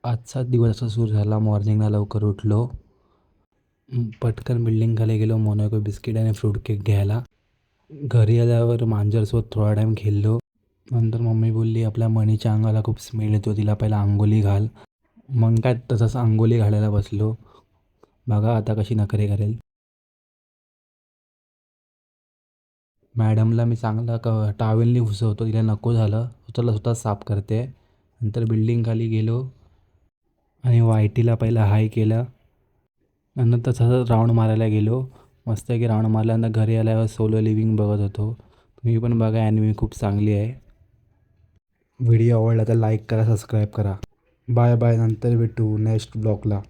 आजचा दिवस असा सुरू झाला. मॉर्निंगला लवकर उठलो. पटकन बिल्डिंग खाली गेलो मोनाको बिस्किट आणि फ्रूट केक घ्यायला. घरी आल्यावर मांजरसोबत थोडा टाईम खेळलो. नंतर मम्मी बोलली आपल्या मणीच्या अंगाला खूप स्मेल येतो, तिला पहिला अंघोळी घाल. मग काय तसंच अंघोळी घालायला बसलो. बघा आता कशी नखरे करेल. मॅडमला मी चांगला टावेलनी घुसवतो, तिला नको झालं. स्वतः साफ करते. नंतर बिल्डिंग खाली गेलो आणि वायटीला पहिला हाय केला. नंतर तसंच राऊंड मारायला गेलो. मस्त की राऊंड मारल्यानंतर घरी आल्यावर सोलो लिव्हिंग बघत होतो. तुम्ही पण बघा, ॲनिमी खूप चांगली आहे. व्हिडिओ आवडला तर लाईक करा, सबस्क्राईब करा. Bye bye. नंतर भेटू नेक्स्ट ब्लॉगला.